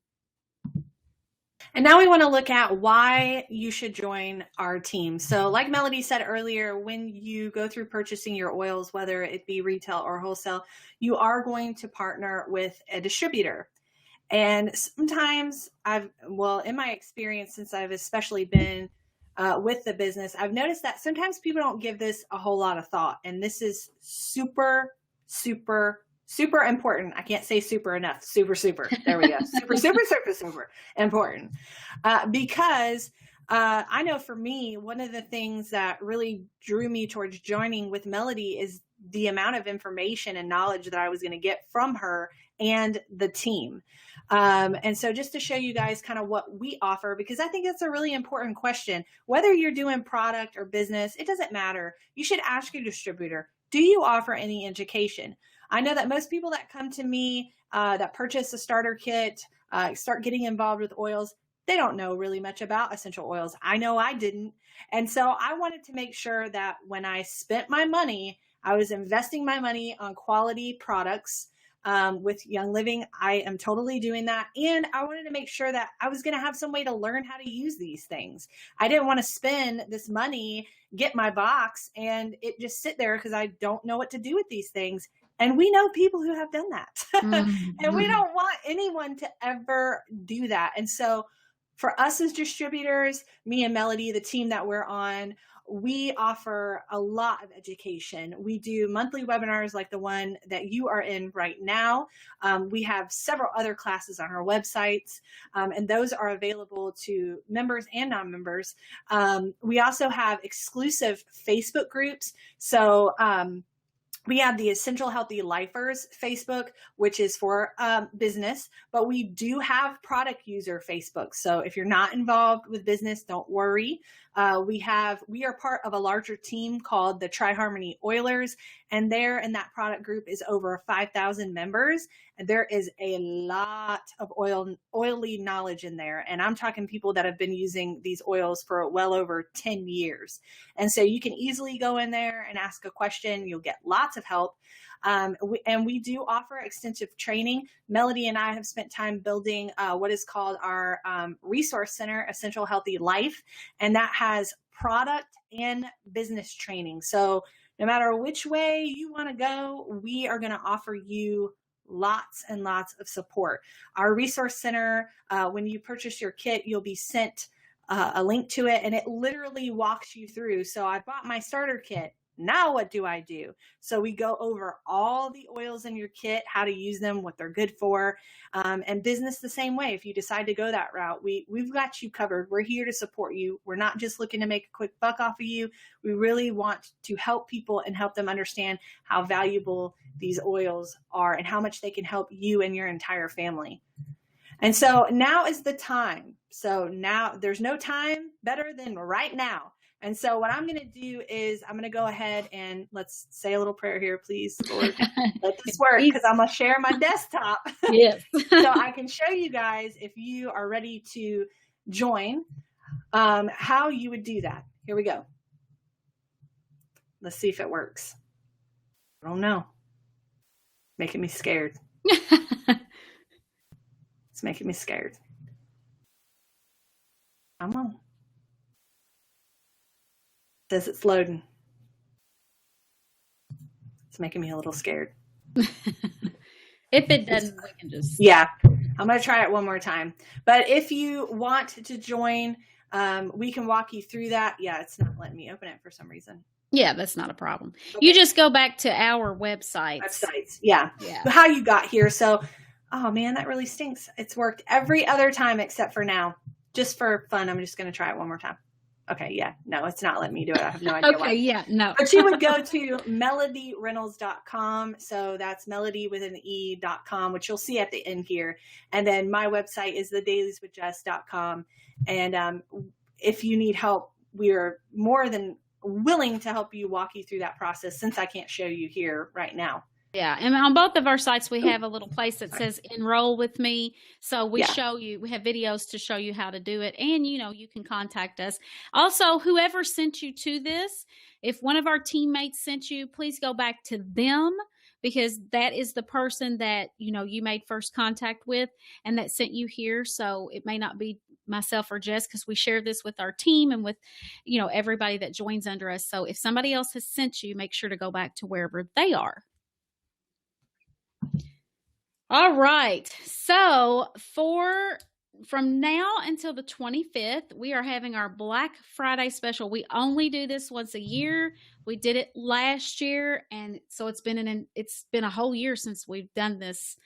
And now we want to look at why you should join our team. So like Melodye said earlier, when you go through purchasing your oils, whether it be retail or wholesale, you are going to partner with a distributor. And sometimes in my experience, since I've especially been with the business, I've noticed that sometimes people don't give this a whole lot of thought. And this is super, super, super important. I can't say super enough. Super, super. There we go. Super, super, super, super important. Because I know for me, one of the things that really drew me towards joining with Melodye is the amount of information and knowledge that I was going to get from her and the team. And so just to show you guys kind of what we offer, because I think it's a really important question. Whether you're doing product or business, it doesn't matter. You should ask your distributor, do you offer any education? I know that most people that come to me that purchase a starter kit, start getting involved with oils, they don't know really much about essential oils. I know I didn't. And so I wanted to make sure that when I spent my money, I was investing my money on quality products. With Young Living, I am totally doing that. And I wanted to make sure that I was going to have some way to learn how to use these things. I didn't want to spend this money, get my box, and it just sit there because I don't know what to do with these things. And we know people who have done that. And we don't want anyone to ever do that. And so for us as distributors, me and Melodye, the team that we're on, we offer a lot of education. We do monthly webinars like the one that you are in right now. We have several other classes on our websites, and those are available to members and non-members. We also have exclusive Facebook groups. So we have the Essential Healthy Lifers Facebook, which is for business, but we do have product user Facebook. So if you're not involved with business, don't worry. We are part of a larger team called the Tri-Harmony Oilers, and there in that product group is over 5,000 members. And there is a lot of oily knowledge in there. And I'm talking people that have been using these oils for well over 10 years. And so you can easily go in there and ask a question. You'll get lots of help. And we do offer extensive training. Melodye and I have spent time building what is called our resource center, Essential Healthy Life. And that has product and business training. So no matter which way you want to go, we are going to offer you lots and lots of support. Our resource center, when you purchase your kit, you'll be sent a link to it, and it literally walks you through. So I bought my starter kit. Now what do I do? So we go over all the oils in your kit, how to use them, what they're good for, and business the same way. If you decide to go that route, we've got you covered. We're here to support you. We're not just looking to make a quick buck off of you. We really want to help people and help them understand how valuable these oils are and how much they can help you and your entire family. And so now is the time. So now there's no time better than right now. And so what I'm going to do is I'm going to go ahead and let's say a little prayer here, please, Lord. Let this work because I'm going to share my desktop. Yes. So I can show you guys, if you are ready to join, how you would do that. Here we go. Let's see if it works. I don't know. Making me scared. It's making me scared. Come on. It says it's loading. It's making me a little scared. If it doesn't, we can just... Yeah, I'm going to try it one more time. But if you want to join, we can walk you through that. Yeah, it's not letting me open it for some reason. Yeah, that's not a problem. Okay. You just go back to our websites. Yeah. How you got here. So, oh man, that really stinks. It's worked every other time except for now. Just for fun, I'm just going to try it one more time. Okay, yeah. No, it's not letting me do it. I have no idea why. Okay, yeah, no. But you would go to MelodyeReynolds.com. So that's Melodye with an E.com, which you'll see at the end here. And then my website is thedailieswithjess.com. And if you need help, we are more than willing to help you, walk you through that process, since I can't show you here right now. Yeah, and on both of our sites, we have a little place that says enroll with me. So we show you, we have videos to show you how to do it. And, you know, you can contact us. Also, whoever sent you to this, if one of our teammates sent you, please go back to them, because that is the person that, you know, you made first contact with and that sent you here. So it may not be myself or Jess, because we share this with our team and with, you know, everybody that joins under us. So if somebody else has sent you, make sure to go back to wherever they are. All right. So from now until the 25th, we are having our Black Friday special. We only do this once a year. We did it last year, and so it's been a whole year since we've done this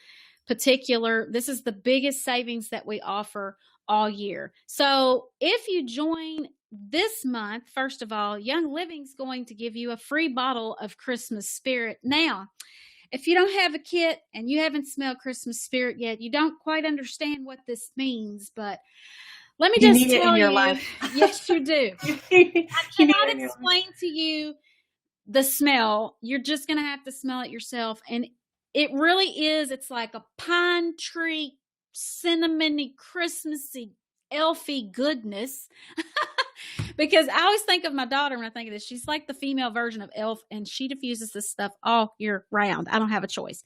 particular. This is the biggest savings that we offer all year. So if you join this month, first of all, Young Living's going to give you a free bottle of Christmas Spirit. Now, if you don't have a kit and you haven't smelled Christmas spirit yet, you don't quite understand what this means, but let me just tell you, yes, you do. I cannot explain to you the smell. You're just going to have to smell it yourself. And it really is. It's like a pine tree, cinnamony, Christmassy, elfy goodness. Because I always think of my daughter when I think of this. She's like the female version of Elf, and she diffuses this stuff all year round. I don't have a choice.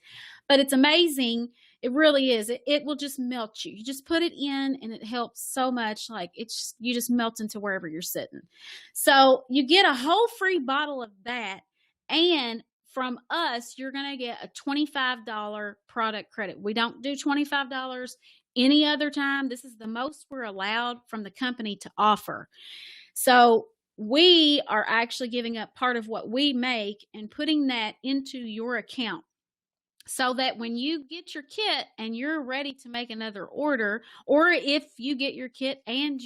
But it's amazing. It really is. It will just melt you. You just put it in, and it helps so much. Like you just melt into wherever you're sitting. So you get a whole free bottle of that, and from us, you're going to get a $25 product credit. We don't do $25 any other time. This is the most we're allowed from the company to offer. So we are actually giving up part of what we make and putting that into your account, so that when you get your kit and you're ready to make another order, or if you get your kit and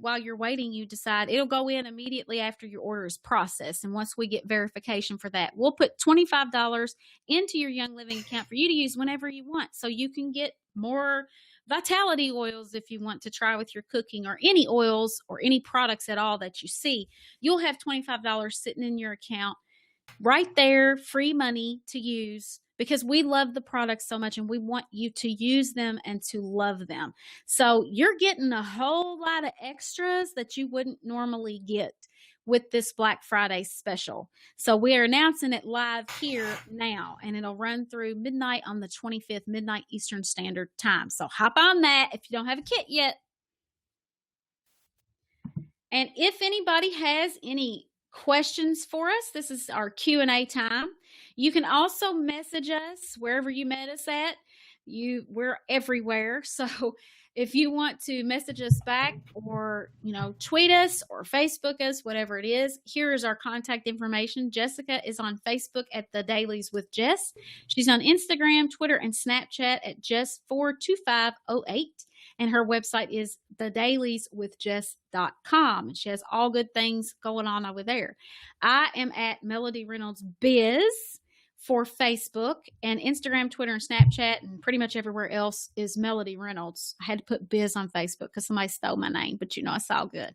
while you're waiting, you decide, it'll go in immediately after your order is processed. And once we get verification for that, we'll put $25 into your Young Living account for you to use whenever you want. So you can get more Vitality oils if you want to try with your cooking, or any oils or any products at all that you see. You'll have $25 sitting in your account right there, free money to use, because we love the products so much and we want you to use them and to love them. So you're getting a whole lot of extras that you wouldn't normally get with this Black Friday special. So we are announcing it live here now, and it'll run through midnight on the 25th, midnight Eastern Standard Time. So hop on that if you don't have a kit yet. And if anybody has any questions for us, this is our Q&A time. You can also message us wherever you met us at. We're everywhere. So if you want to message us back, or tweet us or Facebook us, whatever it is, here is our contact information. Jessica is on Facebook at The Dailies with Jess. She's on Instagram, Twitter, and Snapchat at Jess42508. And her website is thedailieswithjess.com. And she has all good things going on over there. I am at Melodye Reynolds Biz for Facebook, and Instagram, Twitter, and Snapchat, and pretty much everywhere else is Melodye Reynolds. I had to put Biz on Facebook because somebody stole my name, but it's all good.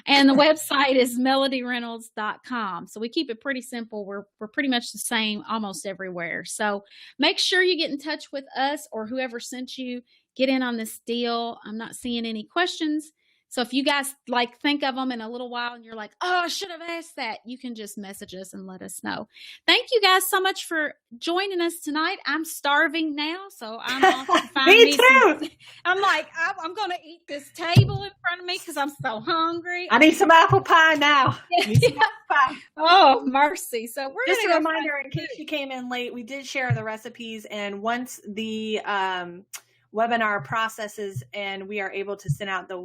And the website is melodyereynolds.com. So we keep it pretty simple. We're pretty much the same almost everywhere. So make sure you get in touch with us or whoever sent you. Get in on this deal. I'm not seeing any questions. So if you guys think of them in a little while and you're like, oh, I should have asked that, you can just message us and let us know. Thank you guys so much for joining us tonight. I'm starving now, so I'm off to find me too. I'm like, I'm going to eat this table in front of me because I'm so hungry. I need some apple pie now. Apple pie. Oh, mercy. So we're just a reminder, in case you came in late, we did share the recipes, and once the webinar processes and we are able to send out the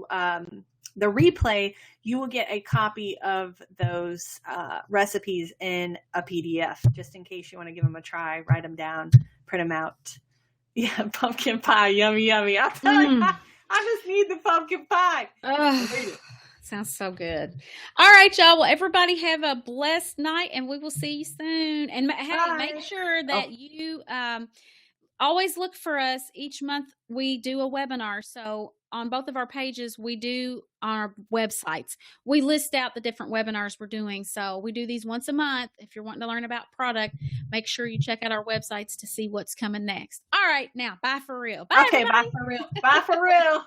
replay, you will get a copy of those recipes in a PDF, just in case you want to give them a try, write them down, print them out. Yeah, pumpkin pie, yummy, yummy. I'm telling you, I just need the pumpkin pie. Sounds so good. All right, y'all. Well, everybody have a blessed night, and we will see you soon. And hey, make sure that you always look for us. Each month we do a webinar. So on both of our pages, we do on our websites, we list out the different webinars we're doing. So we do these once a month. If you're wanting to learn about product, make sure you check out our websites to see what's coming next. All right, now, bye for real. Bye, okay, everybody. Bye for real. Bye for real.